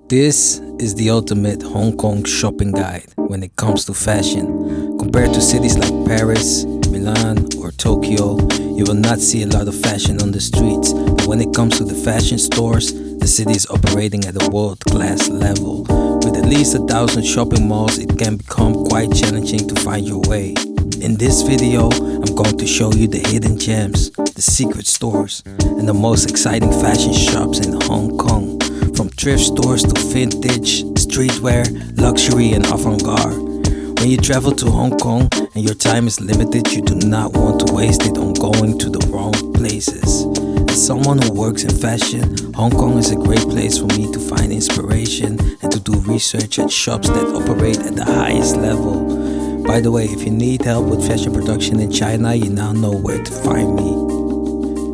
This is the ultimate Hong Kong shopping guide when it comes to fashion. Compared to cities like Paris, Milan, or Tokyo, you will not see a lot of fashion on the streets. But when it comes to the fashion stores, the city is operating at a world-class level. With at least 1,000 shopping malls, it can become quite challenging to find your way. In this video, I'm going to show you the hidden gems, the secret stores, and the most exciting fashion shops in Hong Kong. From thrift stores to vintage, streetwear, luxury and avant-garde. When you travel to Hong Kong and your time is limited, you do not want to waste it on going to the wrong places. As someone who works in fashion, Hong Kong is a great place for me to find inspiration and to do research at shops that operate at the highest level. By the way, if you need help with fashion production in China, you now know where to find me.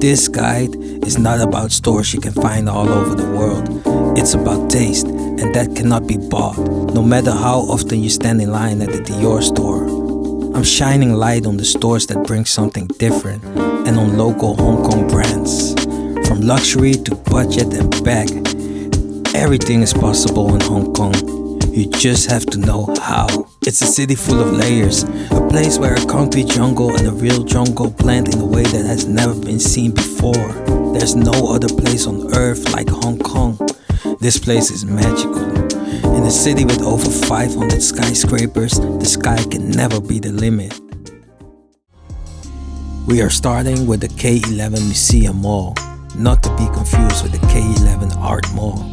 This guide is not about stores you can find all over the world. It's about taste, and that cannot be bought, no matter how often you stand in line at the Dior store. I'm shining light on the stores that bring something different, and on local Hong Kong brands. From luxury to budget and back, everything is possible in Hong Kong. You just have to know how. It's a city full of layers, a place where a concrete jungle and a real jungle blend in a way that has never been seen before. There's no other place on earth like Hong Kong. This place is magical. In a city with over 500 skyscrapers, the sky can never be the limit. We are starting with the K11 Museum Mall, not to be confused with the K11 Art Mall.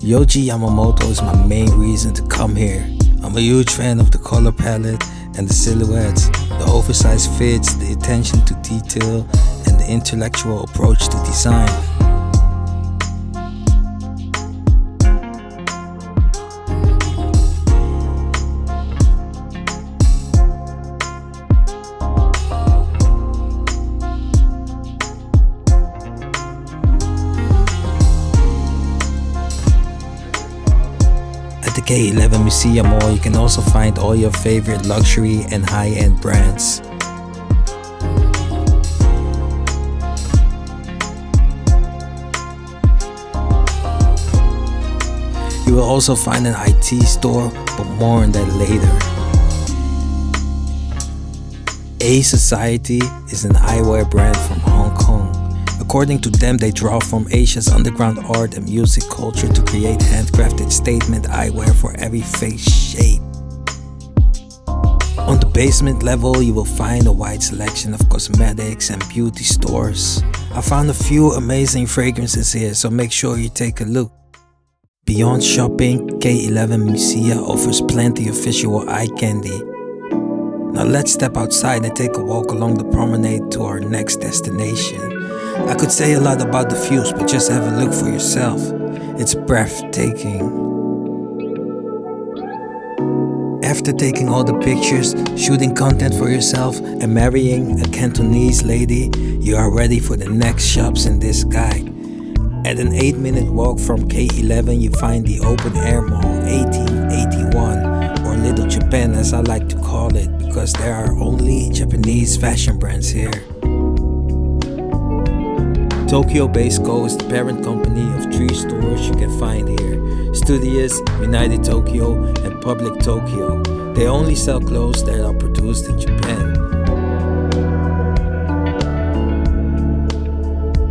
Yohji Yamamoto is my main reason to come here. I'm a huge fan of the color palette and the silhouettes, the oversized fits, the attention to detail, and the intellectual approach to design. At the K11 Museum Mall, you can also find all your favorite luxury and high-end brands. You will also find an IT store, but more on that later. A Society is an eyewear brand from Hong Kong. According to them, they draw from Asia's underground art and music culture to create handcrafted statement eyewear for every face shape. On the basement level, you will find a wide selection of cosmetics and beauty stores. I found a few amazing fragrances here, so make sure you take a look. Beyond shopping, K11 Museum offers plenty of visual eye candy. Now let's step outside and take a walk along the promenade to our next destination. I could say a lot about the views, but just have a look for yourself. It's breathtaking. After taking all the pictures, shooting content for yourself, and marrying a Cantonese lady, you are ready for the next shops in this guide. At an 8-minute walk from K11, you find the Open Air Mall 1881, or Little Japan as I like to call it, because there are only Japanese fashion brands here. Tokyo Base Co is the parent company of 3 stores you can find here: Studios, United Tokyo, and Public Tokyo. They only sell clothes that are produced in Japan.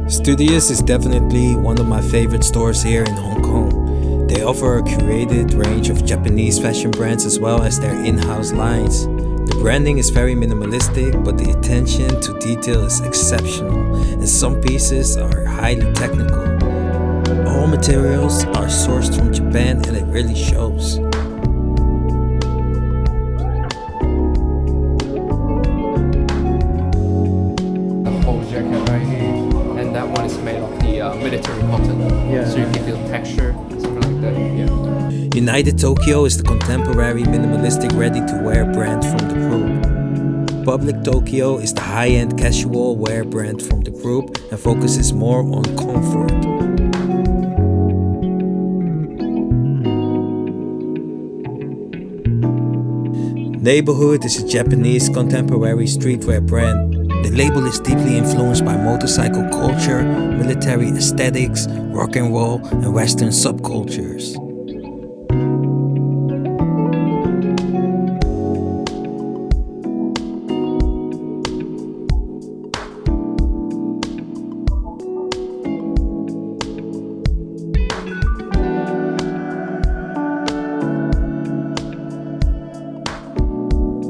Studios is definitely one of my favorite stores here in Hong Kong. They offer a curated range of Japanese fashion brands as well as their in-house lines. The branding is very minimalistic, but the attention to detail is exceptional, and some pieces are highly technical. All materials are sourced from Japan, and it really shows. A whole jacket right here, and that one is made of the military cotton, so you can feel texture, something like that. Yeah. United Tokyo is the contemporary minimalistic ready-to-wear brand from the group. Public Tokyo is the high-end casual wear brand from the group and focuses more on comfort. Neighborhood is a Japanese contemporary streetwear brand The label is deeply influenced by motorcycle culture, military aesthetics, rock and roll, and Western subcultures.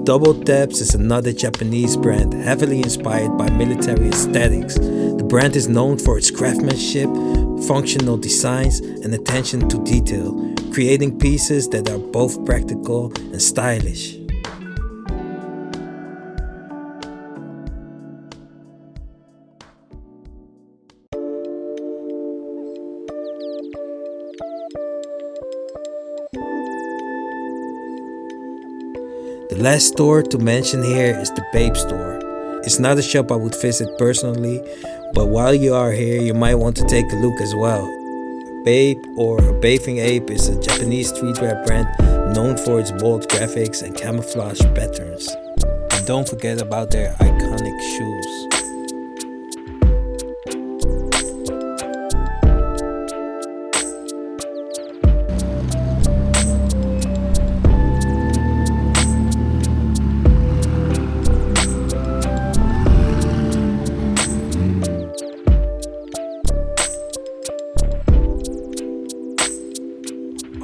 Double Depths is another Japanese brand heavily inspired by military aesthetics. The brand is known for its craftsmanship, functional designs, and attention to detail, creating pieces that are both practical and stylish. The last store to mention here is the Babe store. It's not a shop I would visit personally, but while you are here, you might want to take a look as well. Babe, or a Bathing Ape, is a Japanese streetwear brand known for its bold graphics and camouflage patterns. And don't forget about their iconic shoes.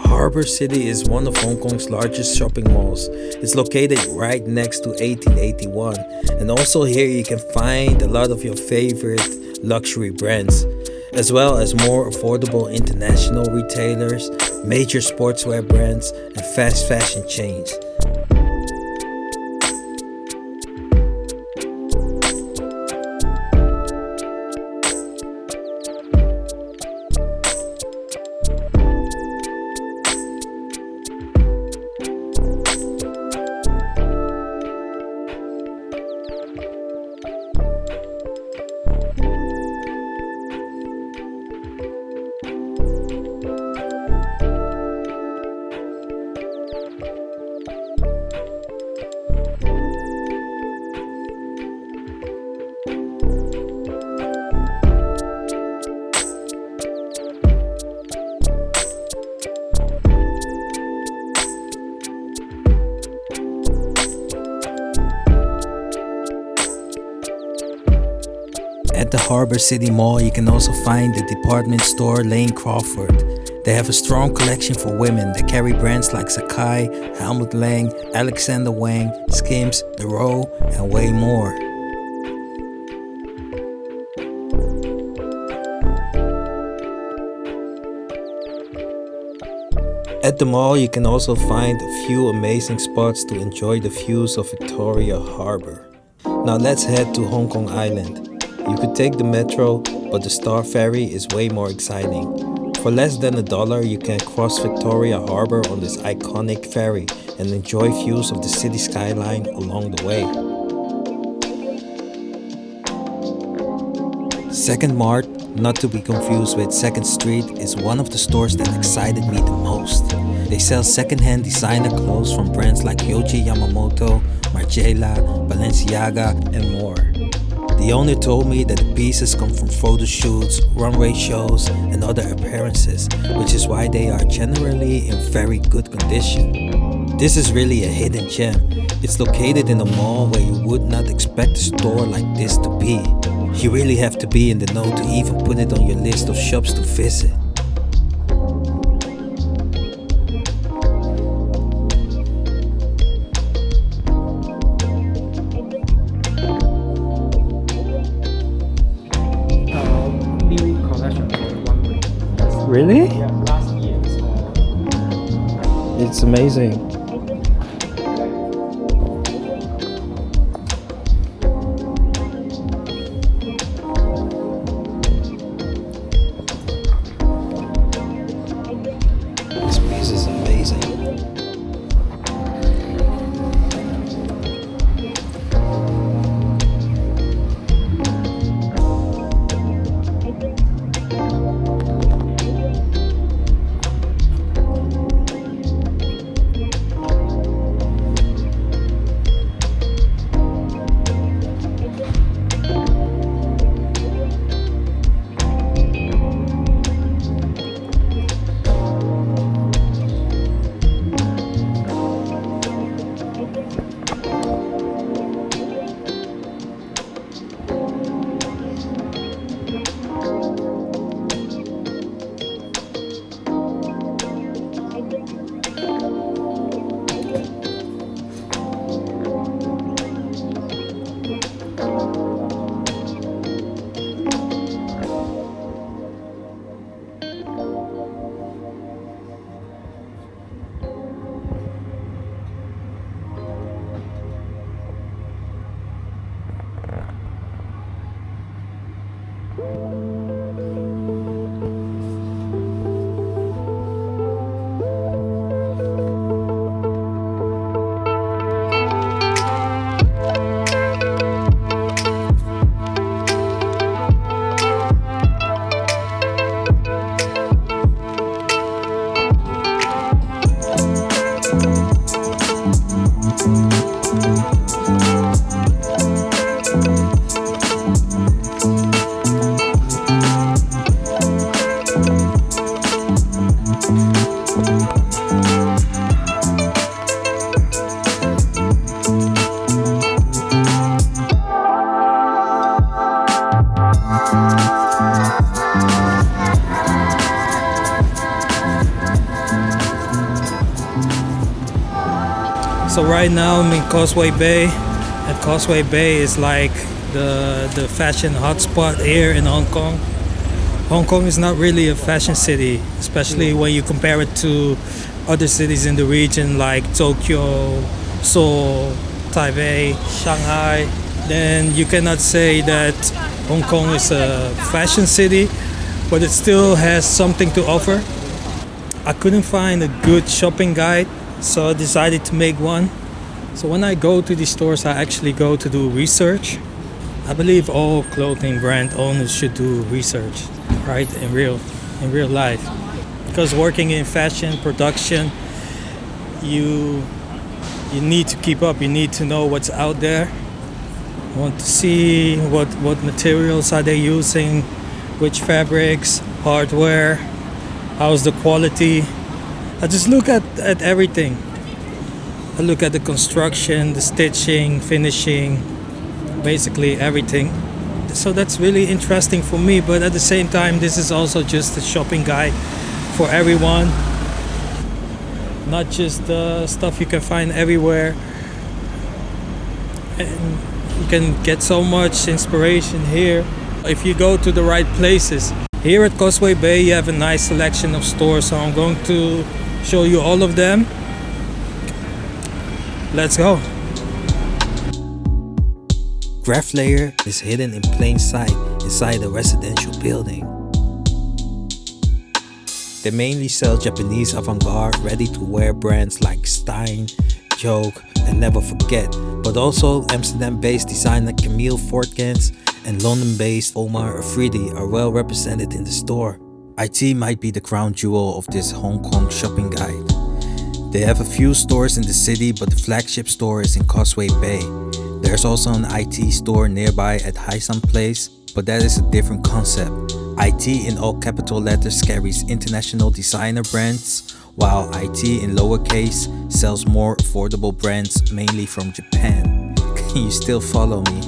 Harbour City is one of Hong Kong's largest shopping malls. It's located right next to 1881, and also here you can find a lot of your favorite luxury brands, as well as more affordable international retailers, major sportswear brands, and fast fashion chains. At the Harbour City Mall, you can also find the department store Lane Crawford. They have a strong collection for women that carry brands like Sacai, Helmut Lang, Alexander Wang, Skims, The Row, and way more. At the mall, you can also find a few amazing spots to enjoy the views of Victoria Harbour. Now let's head to Hong Kong Island. You could take the metro, but the Star Ferry is way more exciting. For less than $1, you can cross Victoria Harbour on this iconic ferry and enjoy views of the city skyline along the way. Second Mart, not to be confused with Second Street, is one of the stores that excited me the most. They sell second-hand designer clothes from brands like Yohji Yamamoto, Margiela, Balenciaga, and more. The owner told me that the pieces come from photo shoots, runway shows, and other appearances, which is why they are generally in very good condition. This is really a hidden gem. It's located in a mall where you would not expect a store like this to be. You really have to be in the know to even put it on your list of shops to visit. Really? Yeah, last year. It's amazing. This piece is amazing. So right now I'm in Causeway Bay, and Causeway Bay is like the fashion hotspot here in Hong Kong. Hong Kong is not really a fashion city, especially when you compare it to other cities in the region like Tokyo, Seoul, Taipei, Shanghai. Then you cannot say that Hong Kong is a fashion city, but it still has something to offer. I couldn't find a good shopping guide, so I decided to make one. So when I go to these stores, I actually go to do research. I believe all clothing brand owners should do research, right, in real life. Because working in fashion production, you need to keep up. You need to know what's out there. You want to see what materials are they using, which fabrics, hardware, how's the quality. I just look at everything. I look at the construction, the stitching, finishing, basically everything. So that's really interesting for me, but at the same time, this is also just a shopping guide for everyone. Not just the stuff you can find everywhere. And you can get so much inspiration here if you go to the right places. Here at Causeway Bay, you have a nice selection of stores, so I'm going to show you all of them. Let's go. Graph Layer is hidden in plain sight inside a residential building. They mainly sell Japanese avant-garde ready-to-wear brands like Stein, Joke, and Never Forget, but also Amsterdam-based designer Camille Fortkens and London-based Omar Afridi are well represented in the store. IT might be the crown jewel of this Hong Kong shopping guide. They have a few stores in the city, but the flagship store is in Causeway Bay. There's also an IT store nearby at Hai San Place, but that is a different concept. IT in all capital letters carries international designer brands, while IT in lowercase sells more affordable brands mainly from Japan. Can you still follow me?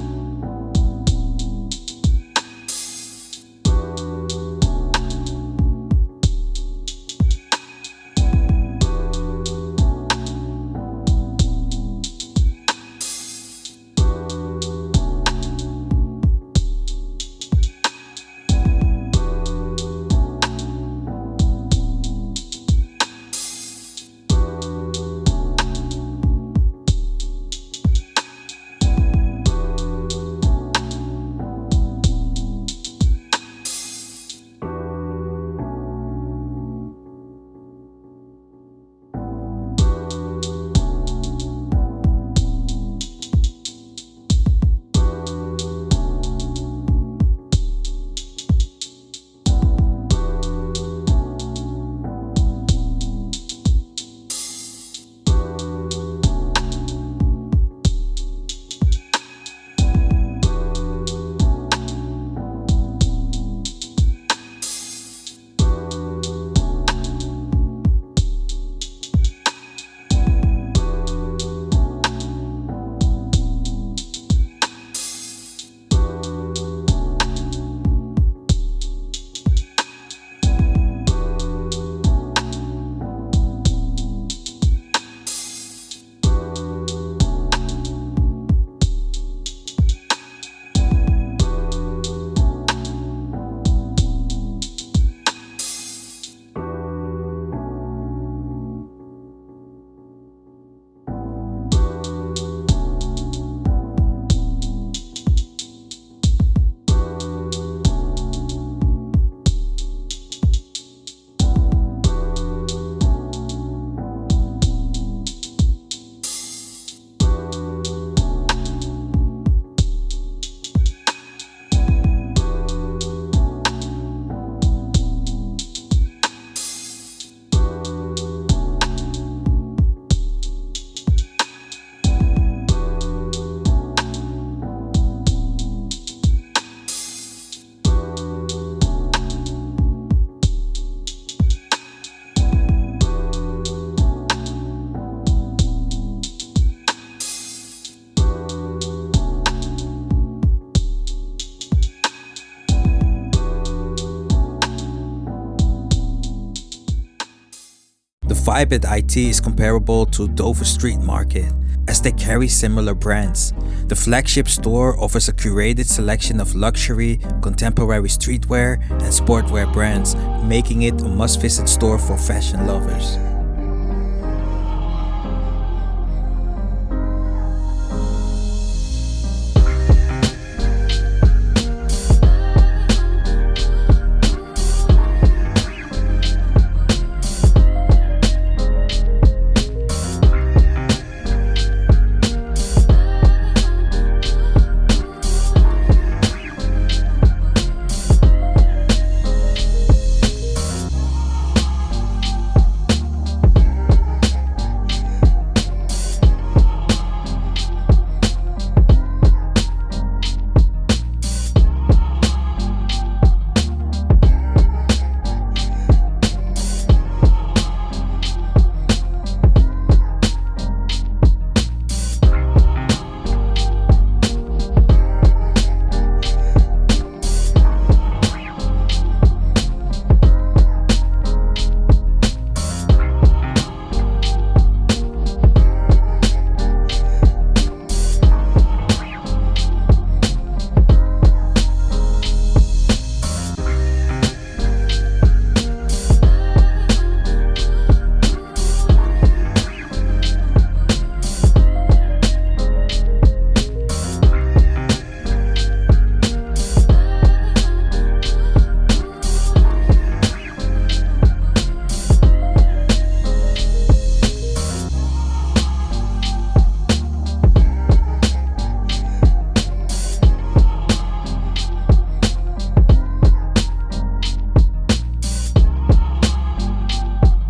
vibe at IT is comparable to Dover Street Market, as they carry similar brands. The flagship store offers a curated selection of luxury, contemporary streetwear, and sportwear brands, making it a must-visit store for fashion lovers.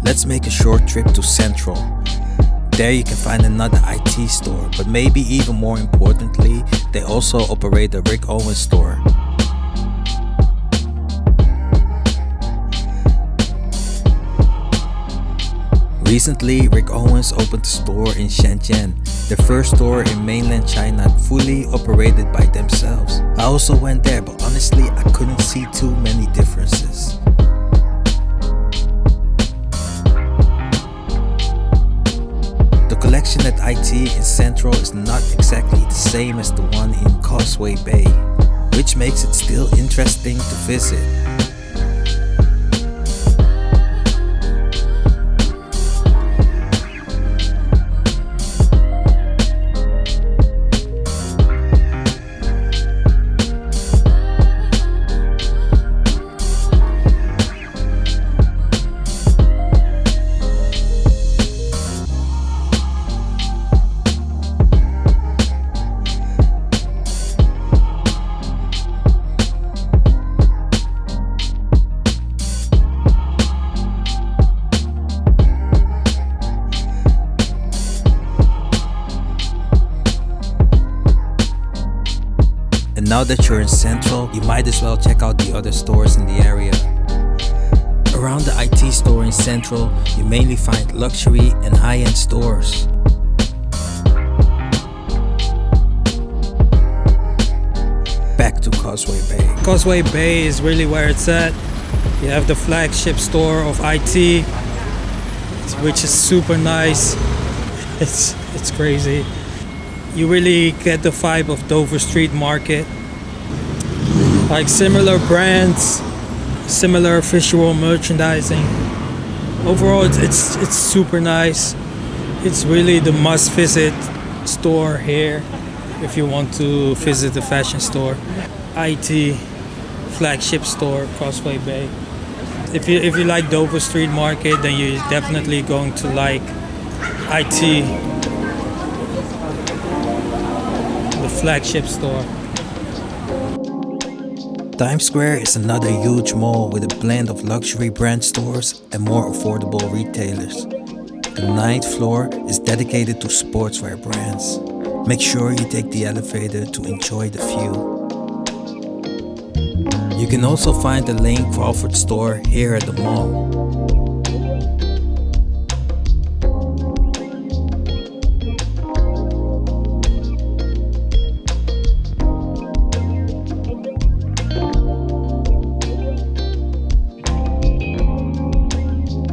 Let's make a short trip to Central. There you can find another IT store, but maybe even more importantly, they also operate a Rick Owens store. Recently, Rick Owens opened a store in Shenzhen, the first store in mainland China fully operated by themselves. I also went there, but honestly, I couldn't see too many differences. The collection at IT in Central is not exactly the same as the one in Causeway Bay, which makes it still interesting to visit. And now that you're in Central, you might as well check out the other stores in the area. Around the IT store in Central, you mainly find luxury and high-end stores. Back to Causeway Bay. Causeway Bay is really where it's at. You have the flagship store of IT, which is super nice. It's crazy. You really get the vibe of Dover Street Market. Like similar brands, similar visual merchandising. Overall, it's super nice. It's really the must-visit store here if you want to visit the fashion store. IT flagship store, Causeway Bay. If you like Dover Street Market, then you're definitely going to like IT, the flagship store. Times Square is another huge mall with a blend of luxury brand stores and more affordable retailers. The 9th floor is dedicated to sportswear brands. Make sure you take the elevator to enjoy the view. You can also find the Lane Crawford store here at the mall.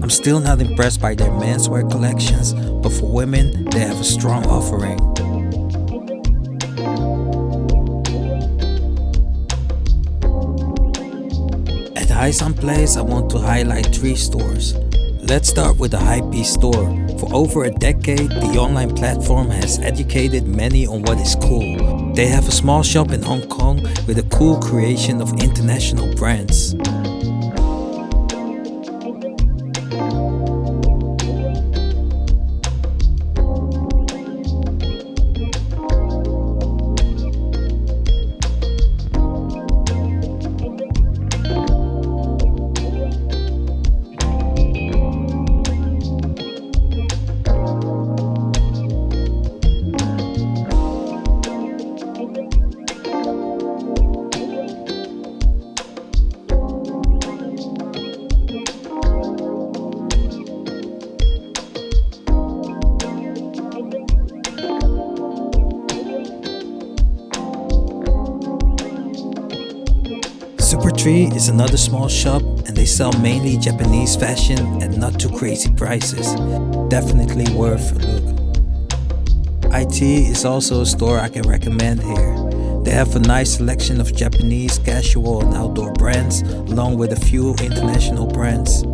I'm still not impressed by their menswear collections, but for women, they have a strong offering. At Hysan Place, I want to highlight 3 stores. Let's start with the Hypebeast store. For over a decade, the online platform has educated many on what is cool. They have a small shop in Hong Kong with a cool creation of international brands. Supertree is another small shop and they sell mainly Japanese fashion at not too crazy prices. Definitely worth a look. IT is also a store I can recommend here. They have a nice selection of Japanese casual and outdoor brands along with a few international brands.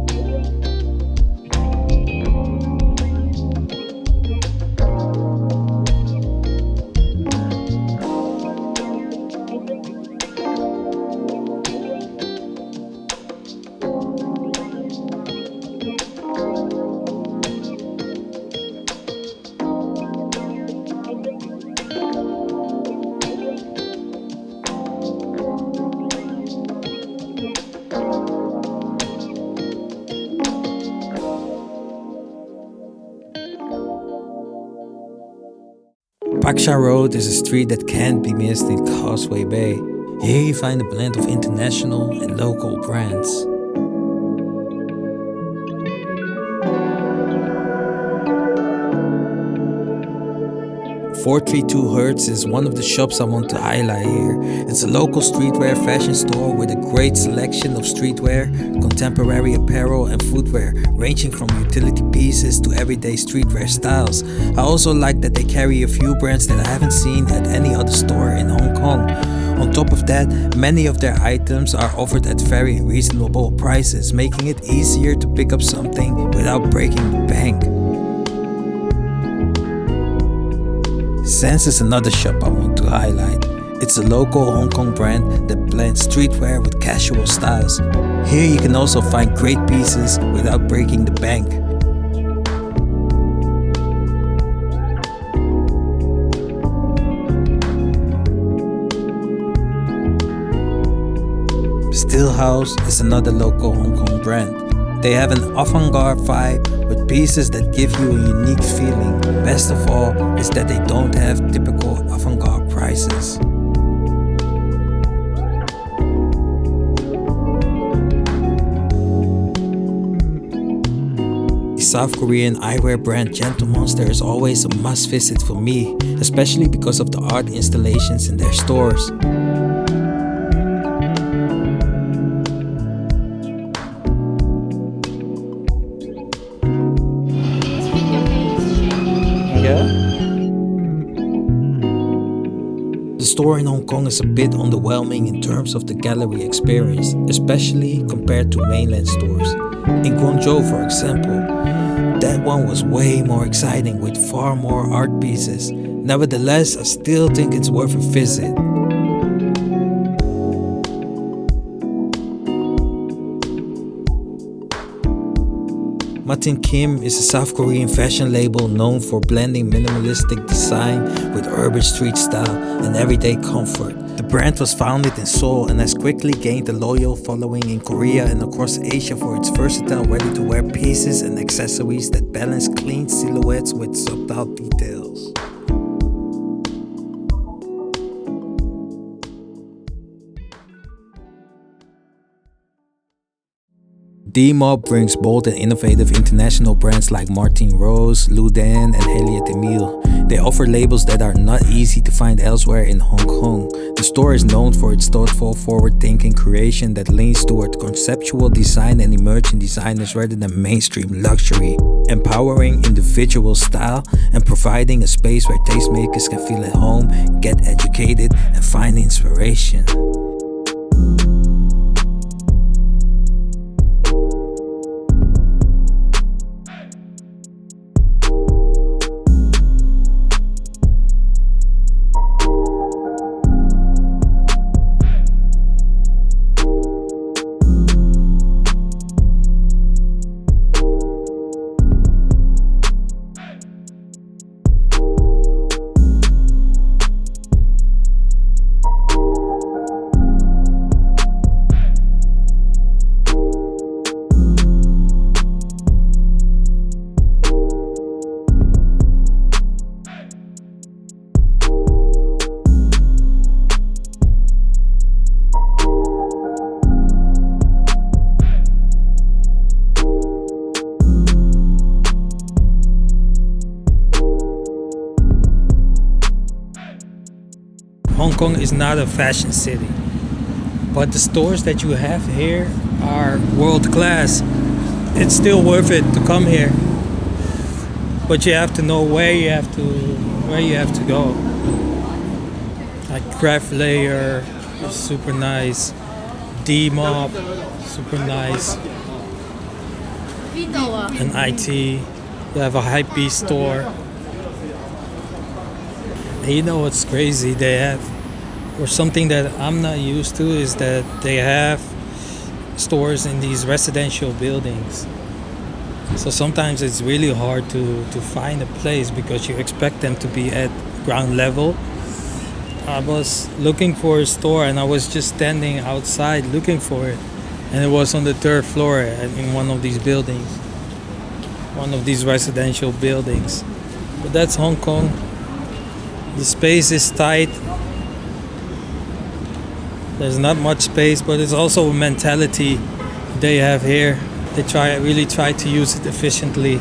Pak Cha Road is a street that can't be missed in Causeway Bay. Here you find a blend of international and local brands. 432 Hertz is one of the shops I want to highlight here. It's a local streetwear fashion store with a great selection of streetwear, contemporary apparel and footwear, ranging from utility pieces to everyday streetwear styles. I also like that they carry a few brands that I haven't seen at any other store in Hong Kong. On top of that, many of their items are offered at very reasonable prices, making it easier to pick up something without breaking the bank. Sense is another shop I want to highlight. It's a local Hong Kong brand that blends streetwear with casual styles. Here you can also find great pieces without breaking the bank. Stillhouse is another local Hong Kong brand. They have an avant-garde vibe with pieces that give you a unique feeling. Best of all is that they don't have typical avant-garde prices. The South Korean eyewear brand Gentle Monster is always a must visit for me, especially because of the art installations in their stores. The store in Hong Kong is a bit underwhelming in terms of the gallery experience, especially compared to mainland stores. In Guangzhou, for example, that one was way more exciting with far more art pieces. Nevertheless, I still think it's worth a visit. Martin Kim is a South Korean fashion label known for blending minimalistic design with urban street style and everyday comfort. The brand was founded in Seoul and has quickly gained a loyal following in Korea and across Asia for its versatile ready-to-wear pieces and accessories that balance clean silhouettes with subtle details. D-Mob brings bold and innovative international brands like Martin Rose, Ludan, and Heliot Emile. They offer labels that are not easy to find elsewhere in Hong Kong. The store is known for its thoughtful, forward-thinking creation that leans toward conceptual design and emerging designers rather than mainstream luxury, empowering individual style and providing a space where tastemakers can feel at home, get educated, and find inspiration. Hong Kong is not a fashion city, but the stores that you have here are world class. It's still worth it to come here, but you have to know where you have to go. Like Craft Layer is super nice, D-Mob super nice, and IT. You have a Hypebeast store. And you know what's crazy? They have, or something that I'm not used to, is that they have stores in these residential buildings. So sometimes it's really hard to find a place because you expect them to be at ground level. I was looking for a store and I was just standing outside looking for it, and it was on the 3rd floor in one of these buildings, one of these residential buildings. But that's Hong Kong. The space is tight. There's not much space, but it's also a mentality they have here. They really try to use it efficiently.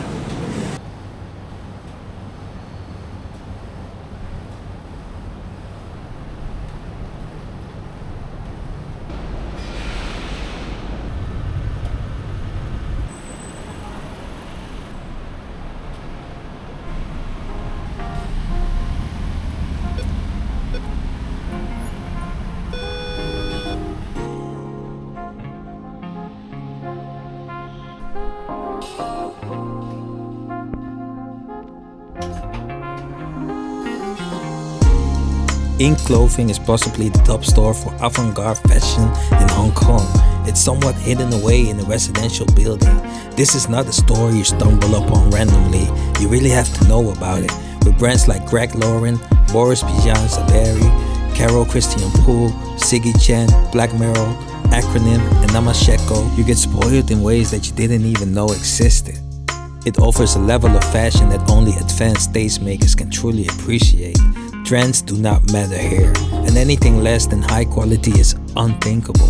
Ink Clothing is possibly the top store for avant-garde fashion in Hong Kong. It's somewhat hidden away in a residential building. This is not a store you stumble upon randomly. You really have to know about it. With brands like Greg Lauren, Boris Vian Zaveri, Carol Christian Poole, Siggy Chen, Black Merrill, Acronym, and Namasheko, you get spoiled in ways that you didn't even know existed. It offers a level of fashion that only advanced tastemakers can truly appreciate. Trends do not matter here, and anything less than high quality is unthinkable.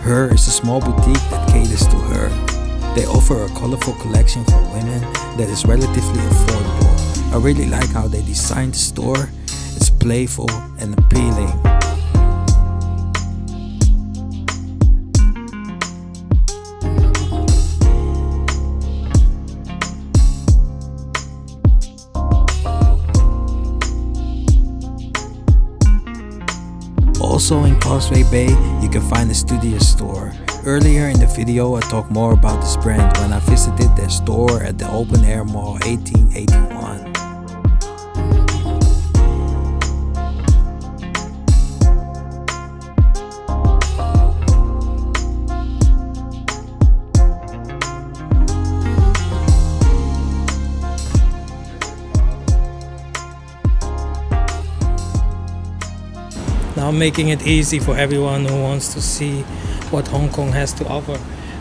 Her is a small boutique that caters to her. They offer a colorful collection for women that is relatively affordable. I really like how they designed the store. It's playful and appealing. Also in Causeway Bay, you can find the Studio store. Earlier in the video, I talked more about this brand when I visited their store at the Open Air Mall 1881. Now making it easy for everyone who wants to see what Hong Kong has to offer.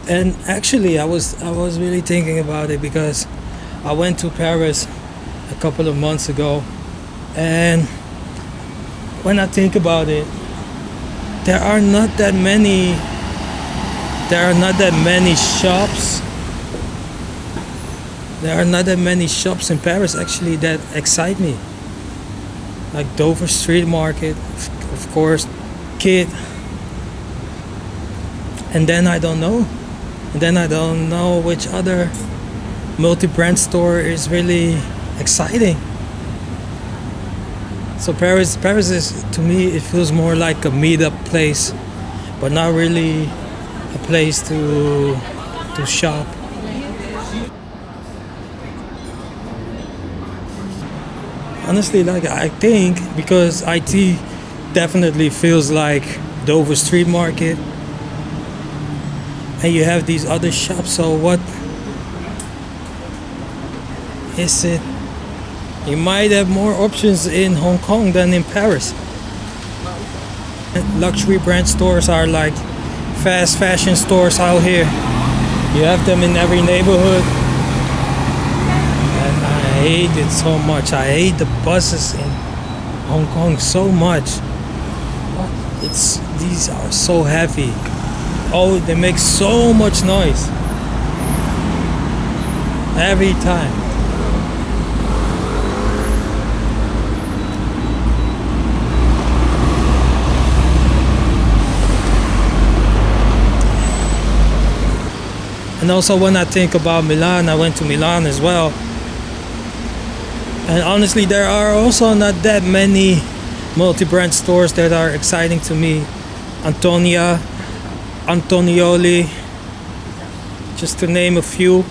And actually I was really thinking about it because I went to Paris a couple of months ago, and when I think about it, there are not that many shops. There are not that many shops in Paris actually that excite me. Like Dover Street Market, of course, Kid, and then I don't know. And then I don't know which other multi-brand store is really exciting. So Paris is, to me, it feels more like a meetup place, but not really a place to shop. Honestly, like I think because IT definitely feels like Dover Street Market, and you have these other shops, so what is it? You might have more options in Hong Kong than in Paris. Luxury brand stores are like fast fashion stores out here. You have them in every neighborhood. And I hate it so much. I hate the buses in Hong Kong so much. These are so heavy. Oh, they make so much noise every time. And also when I think about Milan, I went to Milan as well. And honestly, there are also not that many multi-brand stores that are exciting to me. Antonia, Antonioli, just to name a few,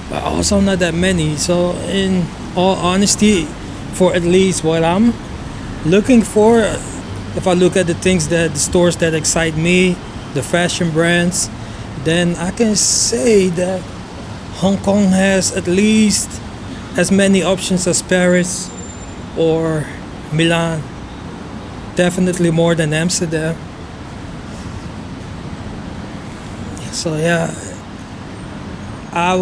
but also not that many. So in all honesty, for at least what I'm looking for, if I look at the stores that excite me, the fashion brands, then I can say that Hong Kong has at least as many options as Paris or Milan. Definitely more than Amsterdam. So yeah, I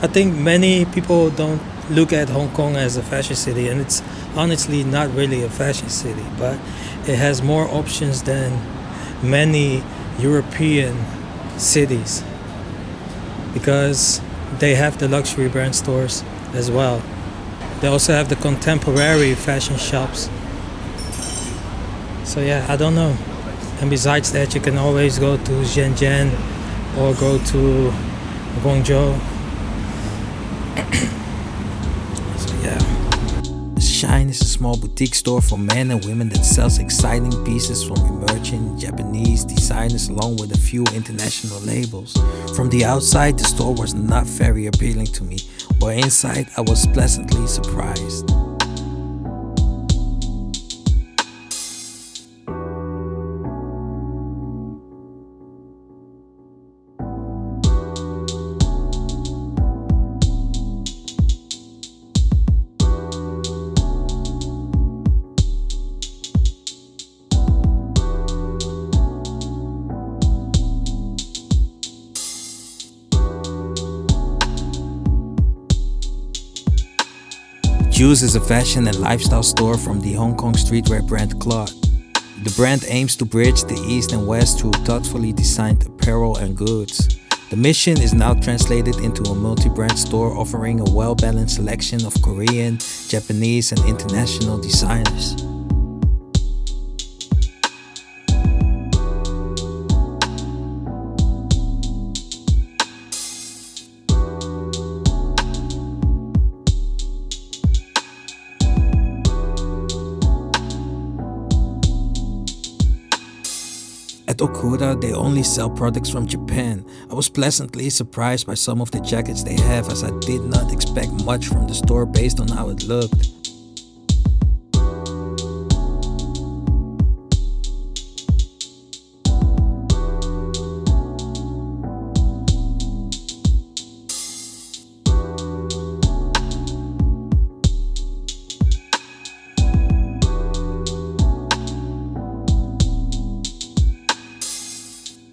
think many people don't look at Hong Kong as a fashion city, and it's honestly not really a fashion city, but it has more options than many European cities because they have the luxury brand stores as well. They also have the contemporary fashion shops. So yeah, I don't know. And besides that, you can always go to Shenzhen or go to Guangzhou. So yeah. Shine is a small boutique store for men and women that sells exciting pieces from emerging Japanese designers along with a few international labels. From the outside, the store was not very appealing to me, but inside I was pleasantly surprised. Juice is a fashion and lifestyle store from the Hong Kong streetwear brand Claude. The brand aims to bridge the East and West through thoughtfully designed apparel and goods. The mission is now translated into a multi-brand store offering a well-balanced selection of Korean, Japanese, and international designers. At Okura, they only sell products from Japan. I was pleasantly surprised by some of the jackets they have, as I did not expect much from the store based on how it looked.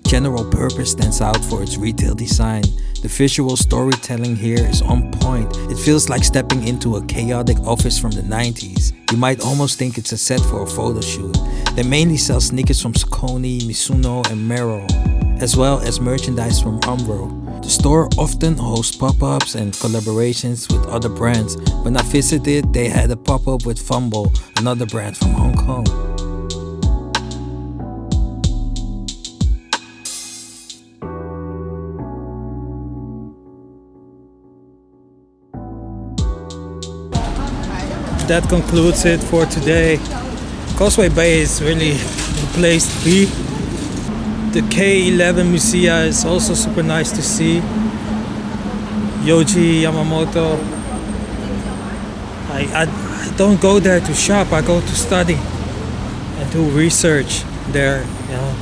General Purpose stands out for its retail design. The visual storytelling here is on point. It feels like stepping into a chaotic office from the 90s. You might almost think it's a set for a photo shoot. They mainly sell sneakers from Saucony, Mizuno, and Merrell, as well as merchandise from Umbro. The store often hosts pop-ups and collaborations with other brands. When I visited, they had a pop-up with Fumble, another brand from Hong Kong. That concludes it for today. Causeway Bay is really the place to be. The K11 Musea is also super nice to see. Yohji Yamamoto. I don't go there to shop, I go to study and do research there. You know,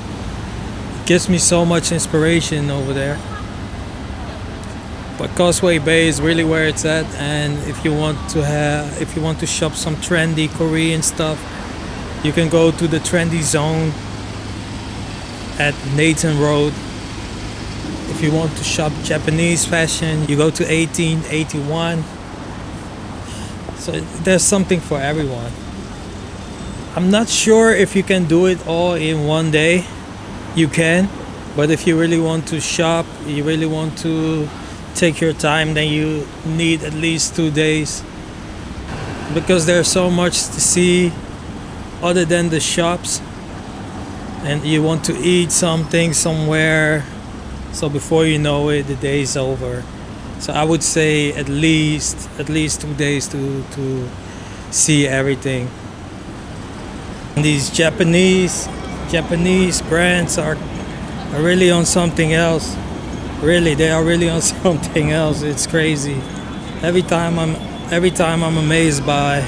it gives me so much inspiration over there. But Causeway Bay is really where it's at, and if you want to shop some trendy Korean stuff, you can go to the trendy zone at Nathan Road. If you want to shop Japanese fashion, you go to 1881. So there's something for everyone. I'm not sure if you can do it all in one day. You can, but if you really want to shop, you really want to take your time, then you need at least 2 days, because there's so much to see other than the shops, and you want to eat something somewhere, so before you know it, the day's over. So I would say at least 2 days to see everything. And these Japanese brands are really on something else. Really, they are really on something else. It's crazy. Every time I'm amazed by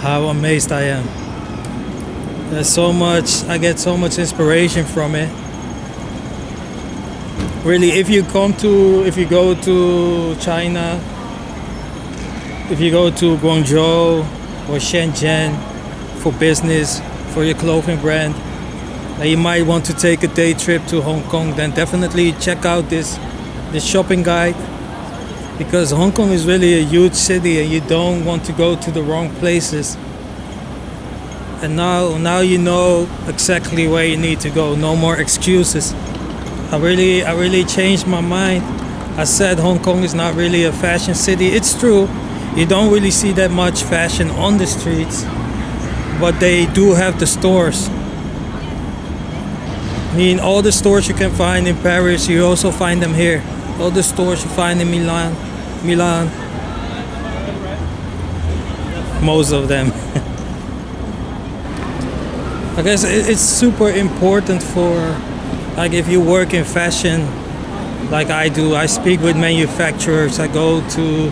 how amazed I am. There's so much, I get so much inspiration from it. Really, if you go to China, if you go to Guangzhou or Shenzhen for business, for your clothing brand, you might want to take a day trip to Hong Kong, then definitely check out this shopping guide, because Hong Kong is really a huge city and you don't want to go to the wrong places. And now you know exactly where you need to go. No more excuses. I really changed my mind. I said Hong Kong is not really a fashion city. It's true, you don't really see that much fashion on the streets, but they do have the stores. I mean, all the stores you can find in Paris, you also find them here. All the stores you find in Milan, most of them. I guess it's super important for, like, if you work in fashion, like I do, I speak with manufacturers, I go to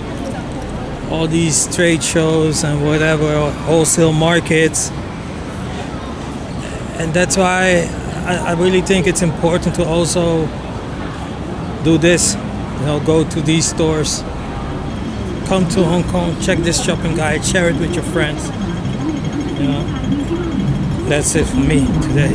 all these trade shows and whatever, wholesale markets. And that's why I really think it's important to also do this, you know, go to these stores, come to Hong Kong, check this shopping guide, share it with your friends. You know, that's it for me today.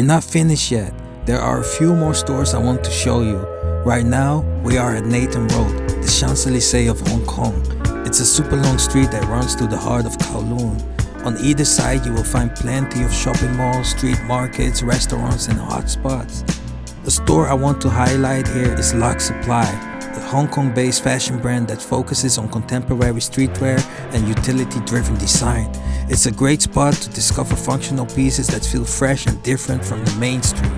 not finished yet. There are a few more stores I want to show you. Right now, we are at Nathan Road, the Champs-Élysées of Hong Kong. It's a super long street that runs through the heart of Kowloon. On either side, you will find plenty of shopping malls, street markets, restaurants, and hotspots. The store I want to highlight here is Lux Supply, a Hong Kong-based fashion brand that focuses on contemporary streetwear and utility-driven design. It's a great spot to discover functional pieces that feel fresh and different from the mainstream.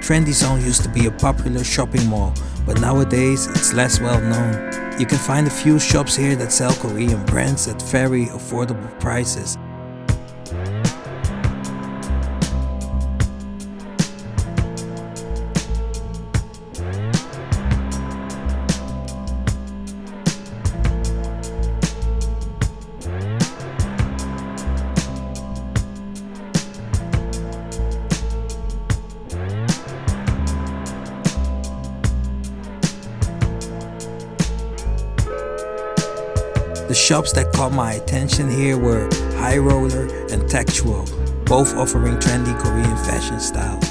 Trendy Zone used to be a popular shopping mall, but nowadays it's less well known. You can find a few shops here that sell Korean brands at very affordable prices. The shops that caught my attention here were High Roller and Textual, both offering trendy Korean fashion styles.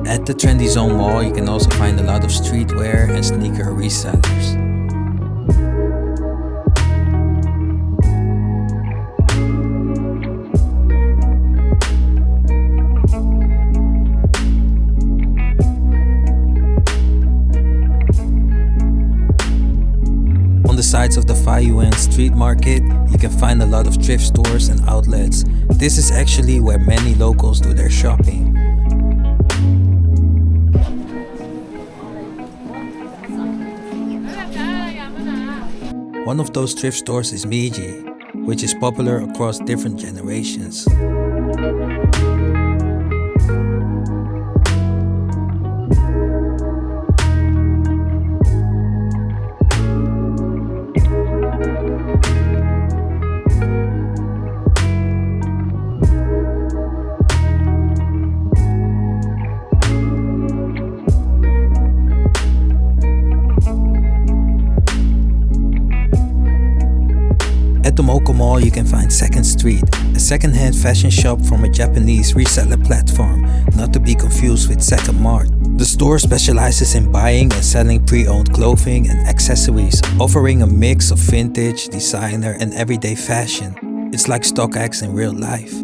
At the Trendy Zone Mall, you can also find a lot of streetwear and sneaker resellers. On the sides of the Fai Yuen street market, you can find a lot of thrift stores and outlets. This is actually where many locals do their shopping. One of those thrift stores is Miji, which is popular across different generations. At the Moko Mall, you can find Second Street, a second-hand fashion shop from a Japanese reseller platform, not to be confused with Second Mart. The store specializes in buying and selling pre-owned clothing and accessories, offering a mix of vintage, designer, and everyday fashion. It's like StockX in real life.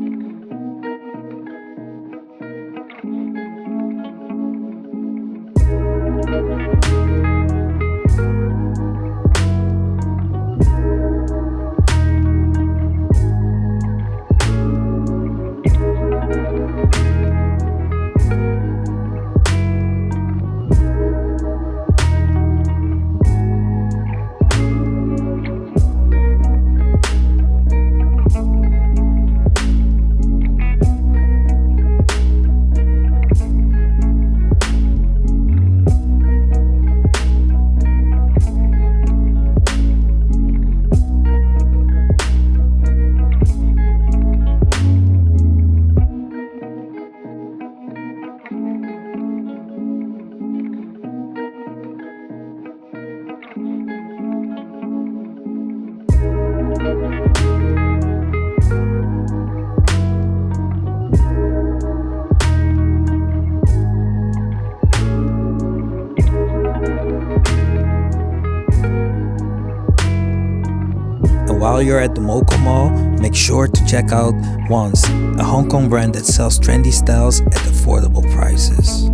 And while you're at the Mocha Mall, make sure to check out Once, a Hong Kong brand that sells trendy styles at affordable prices.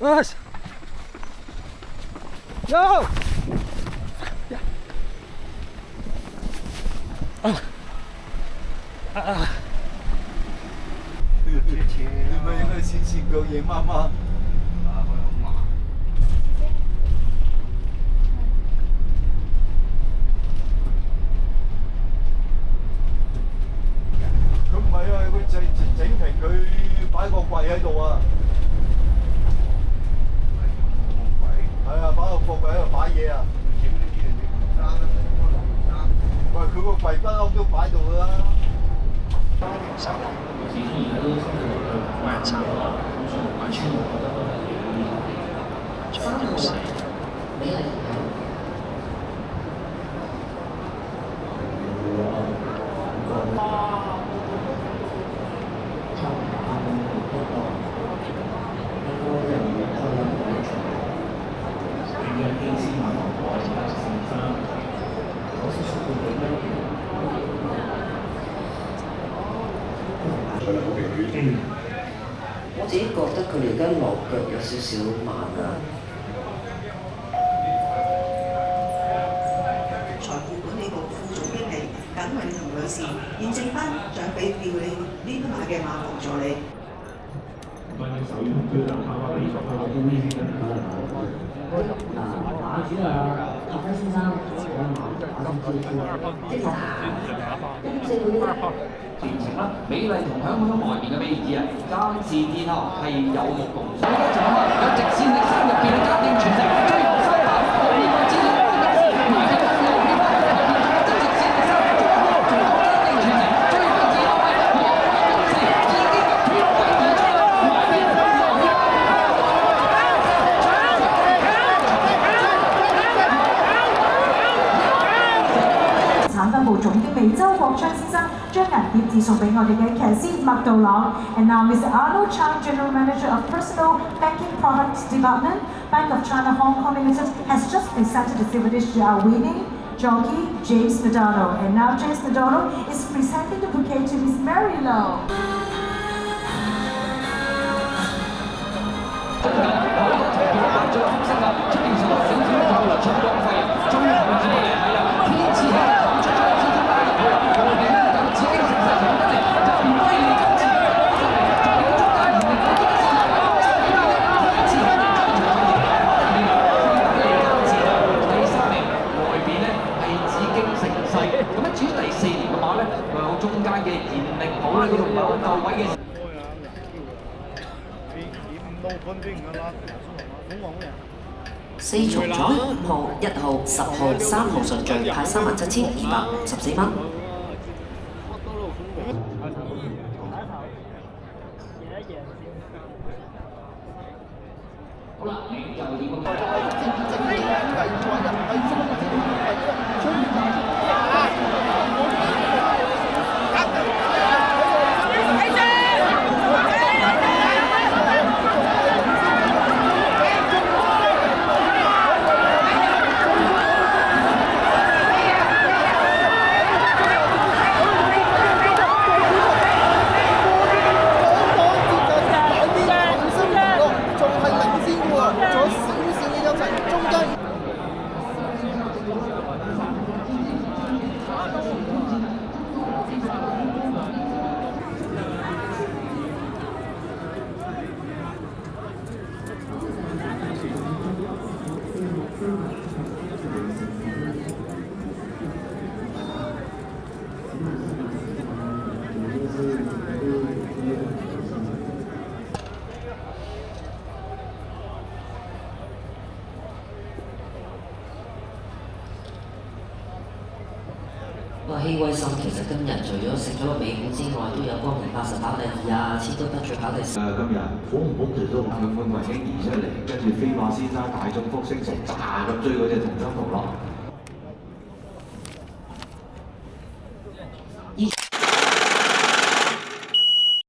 Push! Go!你们有没有信心够赢妈妈？佢唔係啊，佢整平佢擺個櫃喺度啊。係啊，擺個貨櫃喺度擺嘢啊。喂，佢個櫃不嬲都擺度㗎啦。我自己覺得佢哋而家落腳有少少慢啊。財富管理局副總經理耿永彤女士現正頒獎俾調理呢馬嘅馬房助理。馬主啊，合輝先生，即係全程啦，美麗同香港外面嘅美意啊，監視天后係有目共睹。呢一場啊，有直線力山入邊嘅家庭傳承，追牛西跑，呢個戰略關鍵時，埋嘅公路起跑，即直線力山，中國仲講家庭傳承，追個字落去，莫非公司已經脫穎而出，埋嘅公路起跑。產品部總經理周國昌先生將銀碟自送俾我哋嘅騎師麥道朗。And now Mr. Arnold Chang, General Manager of Personal Banking Products Department, Bank of China Hong Kong Limited, has just presented the silver dish to our winning jockey James Madonna. And now James Madonna is presenting the bouquet to Miss Mary Low. 4重彩5號、1號、10號、3號順序派37,254蚊。好啦，你就點希威森其實今日除咗食咗個美股之外，都有光年80跑第2啊，千都得最跑第4。今日火唔火其實都咁樣雲經移出嚟，跟住飛馬先生大中福星成炸咁追嗰隻同心圖咯。